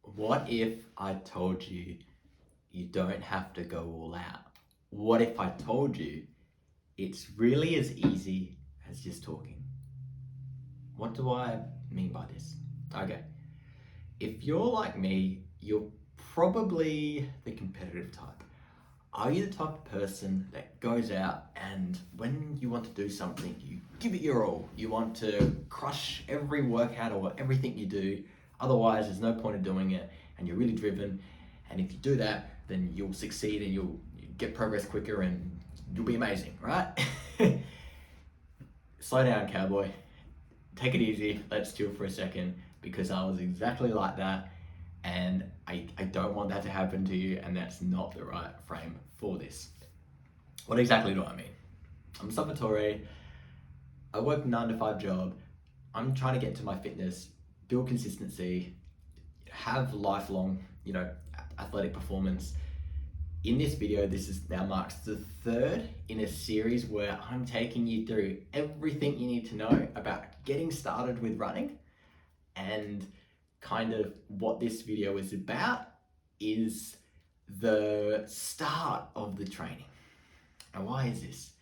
What if I told you you don't have to go all out? What if I told you it's really as easy as just talking? What do I mean by this? Okay, if you're like me, you're probably the competitive type. Are you the type of person that goes out and when you want to do something, you give it your all? You want to crush every workout or everything you do, otherwise, there's no point in doing it, and you're really driven. And if you do that, then you'll succeed and you'll get progress quicker and you'll be amazing, right? Slow down, cowboy. Take it easy. Let's chill for a second because I was exactly like that. And I don't want that to happen to you, and that's not the right frame for this. What exactly do I mean? I'm Salvatore. I work a 9 to 5 job. I'm trying to get into my fitness, build consistency, have lifelong, athletic performance. In this video, this is now marks the third in a series where I'm taking you through everything you need to know about getting started with running. And kind of what this video is about is the start of the training. And why is this?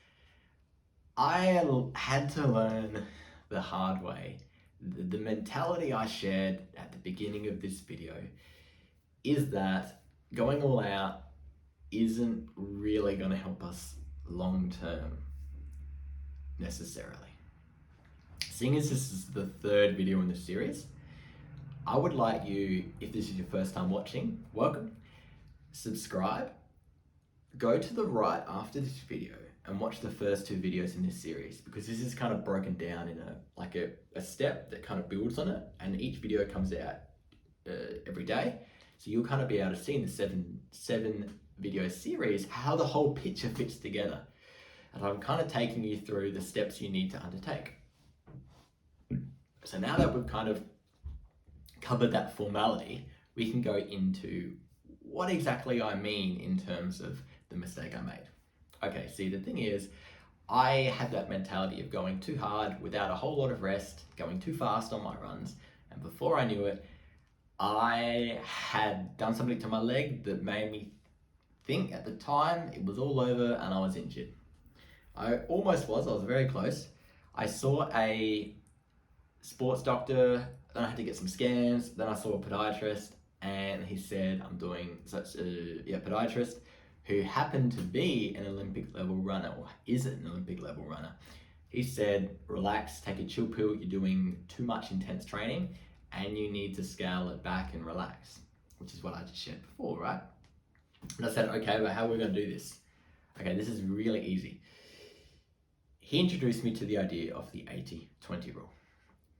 I had to learn the hard way. The mentality I shared at the beginning of this video is that going all out isn't really going to help us long term necessarily. Seeing as this is the third video in the series, I would like you, if this is your first time watching, welcome, subscribe, go to the right after this video and watch the first 2 videos in this series, because this is kind of broken down in a step that kind of builds on it, and each video comes out every day. So you'll kind of be able to see in the seven video series how the whole picture fits together. And I'm kind of taking you through the steps you need to undertake. So now that we've kind of covered that formality, we can go into what exactly I mean in terms of the mistake I made. Okay, see, the thing is, I had that mentality of going too hard without a whole lot of rest, going too fast on my runs, and before I knew it, I had done something to my leg that made me think at the time it was all over and I was injured. I was very close. I saw a sports doctor, then I had to get some scans, then I saw a podiatrist, and he said I'm doing podiatrist who happened to be an Olympic level runner, or is an Olympic level runner. He said, relax, take a chill pill, you're doing too much intense training and you need to scale it back and relax, which is what I just shared before, right? And I said, okay, but how are we gonna do this? Okay, this is really easy. He introduced me to the idea of the 80-20 rule.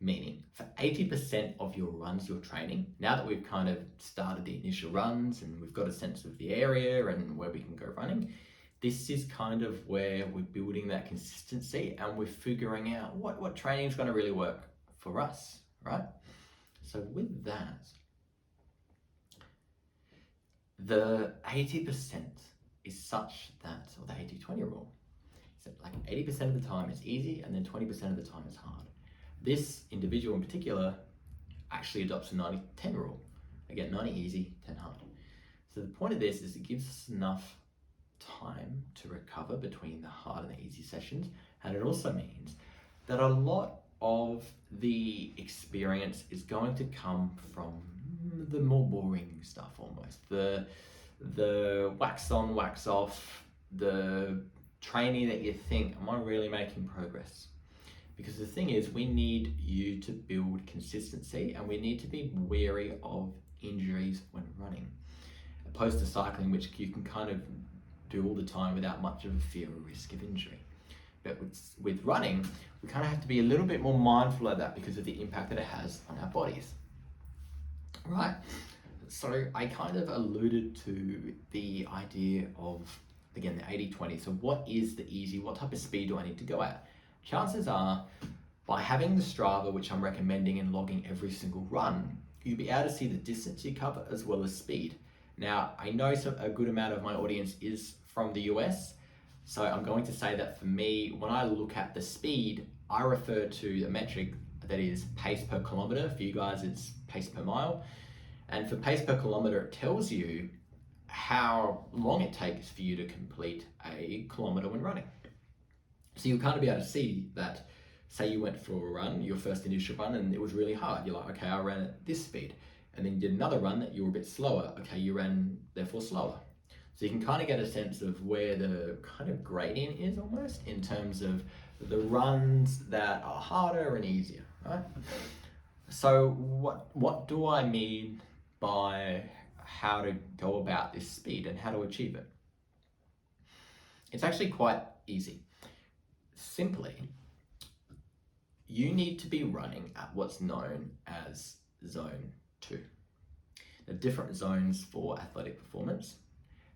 Meaning, for 80% of your runs, your training, now that we've kind of started the initial runs and we've got a sense of the area and where we can go running, this is kind of where we're building that consistency and we're figuring out what training is going to really work for us, right? So with that, the 80% is such that, or the 80-20 rule, is that like 80% of the time it's easy and then 20% of the time it's hard. This individual in particular actually adopts a 90-10 rule. Again, 90 easy, 10 hard. So the point of this is it gives us enough time to recover between the hard and the easy sessions. And it also means that a lot of the experience is going to come from the more boring stuff almost. The wax on, wax off, the training that you think, am I really making progress? Because the thing is, we need you to build consistency and we need to be wary of injuries when running, opposed to cycling, which you can kind of do all the time without much of a fear or risk of injury. But with running, we kind of have to be a little bit more mindful of that because of the impact that it has on our bodies. Right, so I kind of alluded to the idea of, again, the 80-20. So what is the easy, what type of speed do I need to go at? Chances are, by having the Strava, which I'm recommending and logging every single run, you'll be able to see the distance you cover as well as speed. Now, I know a good amount of my audience is from the US, so I'm going to say that for me, when I look at the speed, I refer to a metric that is pace per kilometer. For you guys, it's pace per mile. And And for pace per kilometer, it tells you how long it takes for you to complete a kilometer when running. So you'll kind of be able to see that, say you went for a run, your first initial run, and it was really hard. You're like, okay, I ran at this speed. And then you did another run that you were a bit slower. Okay, you ran therefore slower. So you can kind of get a sense of where the kind of gradient is almost in terms of the runs that are harder and easier, right? So what do I mean by how to go about this speed and how to achieve it? It's actually quite easy. Simply, you need to be running at what's known as zone 2. There are different zones for athletic performance,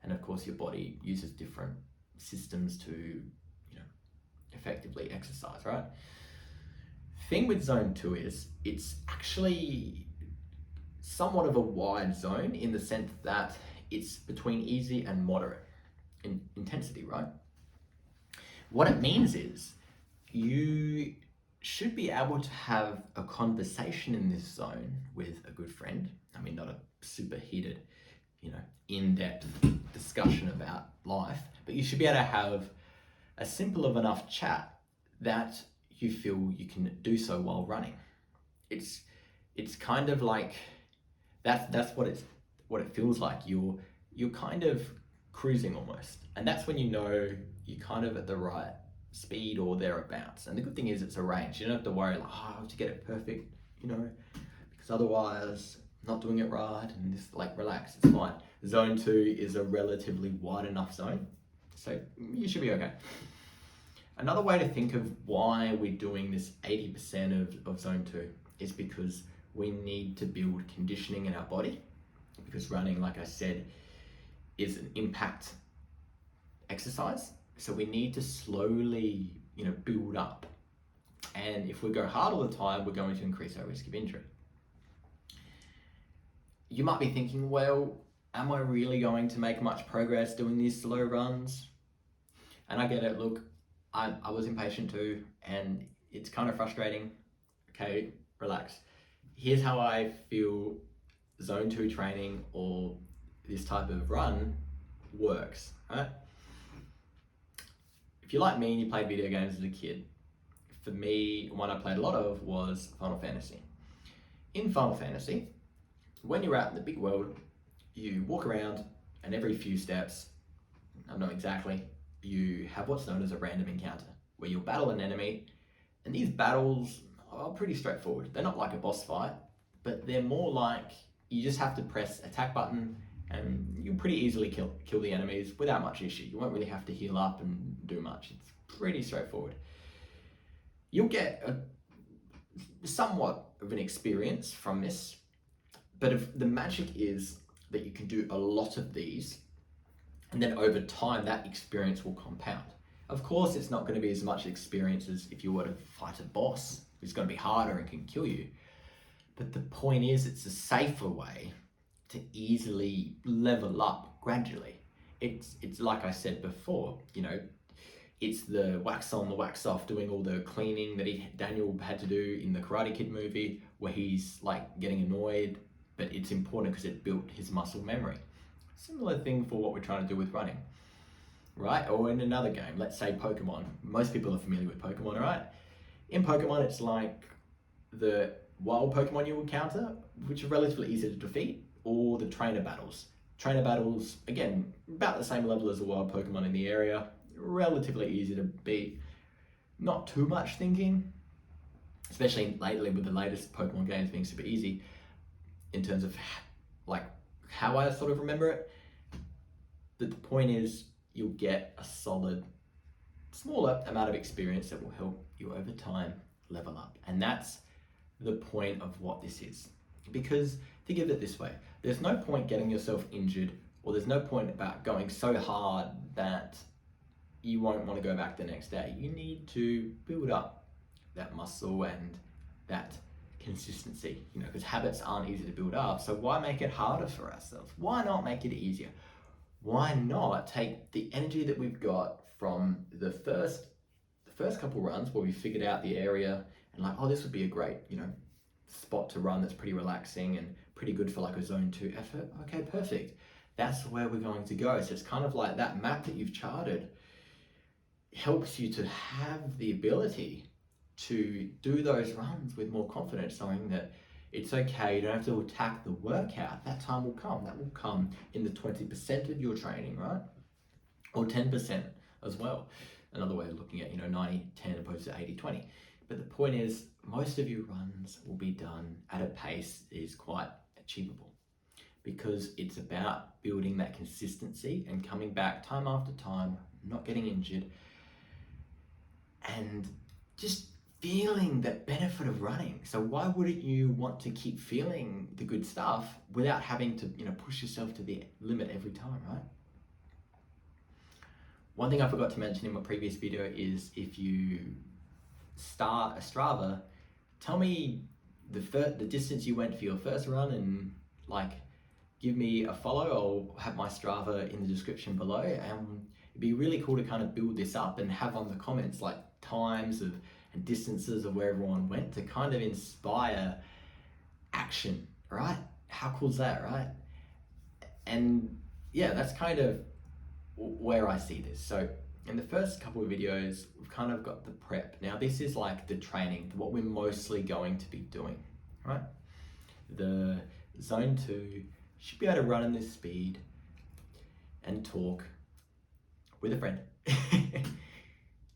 and of course your body uses different systems to effectively exercise, right? Thing with zone 2 is it's actually somewhat of a wide zone in the sense that it's between easy and moderate in intensity, right? What it means is you should be able to have a conversation in this zone with a good friend. I mean, not a super heated, in-depth discussion about life, but you should be able to have a simple of enough chat that you feel you can do so while running. It's kind of like that's what it feels like. You're kind of cruising almost, and that's when you're kind of at the right speed or thereabouts. And the good thing is it's a range. You don't have to worry like, oh, I have to get it perfect, because otherwise I'm not doing it right, and just like relax, it's fine. Zone 2 is a relatively wide enough zone, so you should be okay. Another way to think of why we're doing this 80% of zone 2 is because we need to build conditioning in our body, because running, like I said, is an impact exercise. So we need to slowly, build up. And if we go hard all the time, we're going to increase our risk of injury. You might be thinking, well, am I really going to make much progress doing these slow runs? And I get it. Look, I was impatient too, and it's kind of frustrating. Okay, relax. Here's how I feel zone 2 training or this type of run works, right? If you're like me and you played video games as a kid, for me, one I played a lot of was Final Fantasy. In Final Fantasy, when you're out in the big world, you walk around, and every few steps, I don't know exactly, you have what's known as a random encounter, where you'll battle an enemy, and these battles are pretty straightforward. They're not like a boss fight, but they're more like you just have to press attack button, and you'll pretty easily kill the enemies without much issue. You won't really have to heal up and do much. It's pretty straightforward. You'll get somewhat of an experience from this, but if the magic is that you can do a lot of these, and then over time that experience will compound. Of course, it's not going to be as much experience as if you were to fight a boss who's going to be harder and can kill you. But the point is, it's a safer way to easily level up gradually. It's like I said before, it's the wax on, the wax off, doing all the cleaning that Daniel had to do in the Karate Kid movie, where he's like getting annoyed, but it's important because it built his muscle memory. Similar thing for what we're trying to do with running, right? Or in another game, let's say Pokemon. Most people are familiar with Pokemon, right? In Pokemon, it's like the wild Pokemon you encounter, which are relatively easy to defeat, or the trainer battles. Trainer battles, again, about the same level as the wild Pokemon in the area, relatively easy to beat. Not too much thinking, especially lately with the latest Pokemon games being super easy in terms of like how I sort of remember it. But the point is, you'll get a solid, smaller amount of experience that will help you over time level up. And that's the point of what this is. Because think of it this way, there's no point getting yourself injured, or there's no point about going so hard that you won't want to go back the next day. You need to build up that muscle and that consistency, because habits aren't easy to build up. So why make it harder for ourselves? Why not make it easier? Why not take the energy that we've got from the first couple runs where we figured out the area and like, oh, this would be a great, spot to run that's pretty relaxing, and pretty good for like a zone 2 effort. Okay, perfect. That's where we're going to go. So it's kind of like that map that you've charted helps you to have the ability to do those runs with more confidence, knowing that it's okay, you don't have to attack the workout. That time will come. That will come in the 20% of your training, right? Or 10% as well. Another way of looking at, 90-10 opposed to 80-20. But the point is, most of your runs will be done at a pace that is quite achievable, because it's about building that consistency and coming back time after time, not getting injured, and just feeling that benefit of running. So why wouldn't you want to keep feeling the good stuff without having to, push yourself to the limit every time, right? One thing I forgot to mention in my previous video is, if you start a Strava, tell me the distance you went for your first run, and like give me a follow. I'll have my Strava in the description below, and it'd be really cool to kind of build this up and have on the comments like times of and distances of where everyone went, to kind of inspire action, right? How cool is that, right? And yeah, that's kind of where I see this. So in the first couple of videos, we've kind of got the prep. Now this is like the training, what we're mostly going to be doing, right? The zone 2 should be able to run in this speed and talk with a friend.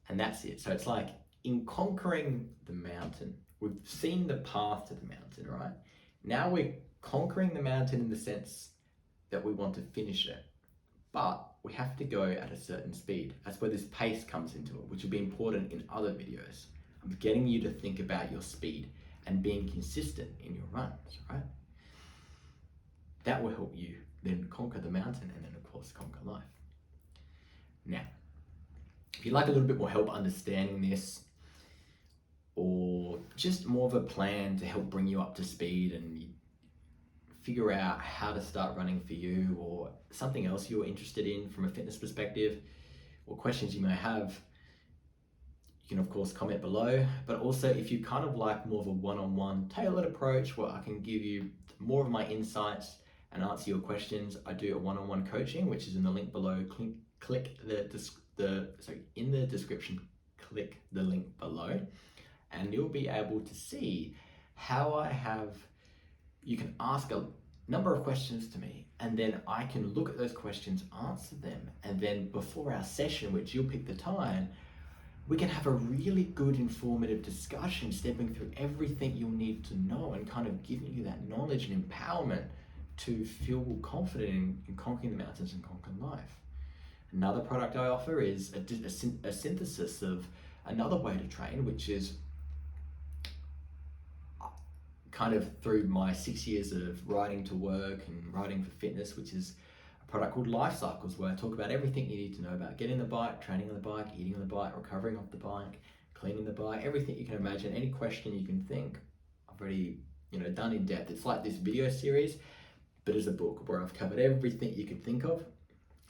And that's it. So it's like, in conquering the mountain, we've seen the path to the mountain, right? Now we're conquering the mountain in the sense that we want to finish it, but we have to go at a certain speed. That's where this pace comes into it, which will be important in other videos. I'm getting you to think about your speed and being consistent in your runs, right? That will help you then conquer the mountain, and then of course conquer life. Now, if you'd like a little bit more help understanding this, or just more of a plan to help bring you up to speed and figure out how to start running for you, or something else you're interested in from a fitness perspective, or questions you may have, you can of course comment below. But also, if you kind of like more of a one-on-one tailored approach where I can give you more of my insights and answer your questions, I do a one-on-one coaching, which is in the link below. In the description, click the link below, and you'll be able to see how you can ask a number of questions to me, and then I can look at those questions, answer them, and then before our session, which you'll pick the time, we can have a really good informative discussion, stepping through everything you'll need to know and kind of giving you that knowledge and empowerment to feel confident in conquering the mountains and conquering life. Another product I offer is a synthesis of another way to train, which is kind of through my 6 years of riding to work and riding for fitness, which is a product called Life Cycles, where I talk about everything you need to know about getting the bike, training on the bike, eating on the bike, recovering off the bike, cleaning the bike, everything you can imagine, any question you can think. I've already done in depth. It's like this video series, but as a book, where I've covered everything you can think of.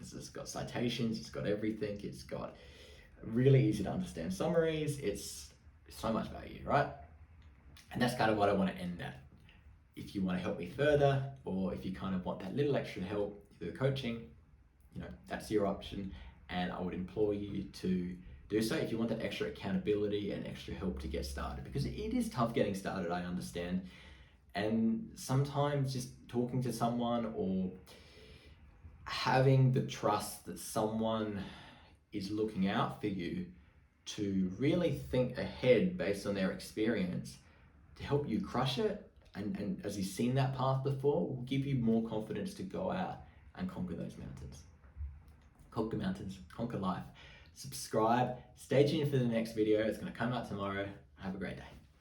It's got citations, it's got everything, it's got really easy to understand summaries. It's so much value, right? And that's kind of what I want to end at. If you want to help me further, or if you kind of want that little extra help through the coaching, that's your option, and I would implore you to do so if you want that extra accountability and extra help to get started, because it is tough getting started, I understand. And sometimes just talking to someone, or having the trust that someone is looking out for you to really think ahead based on their experience to help you crush it, and as you've seen that path before, will give you more confidence to go out and conquer those mountains. Conquer mountains, conquer life. Subscribe, stay tuned for the next video. It's going to come out tomorrow. Have a great day.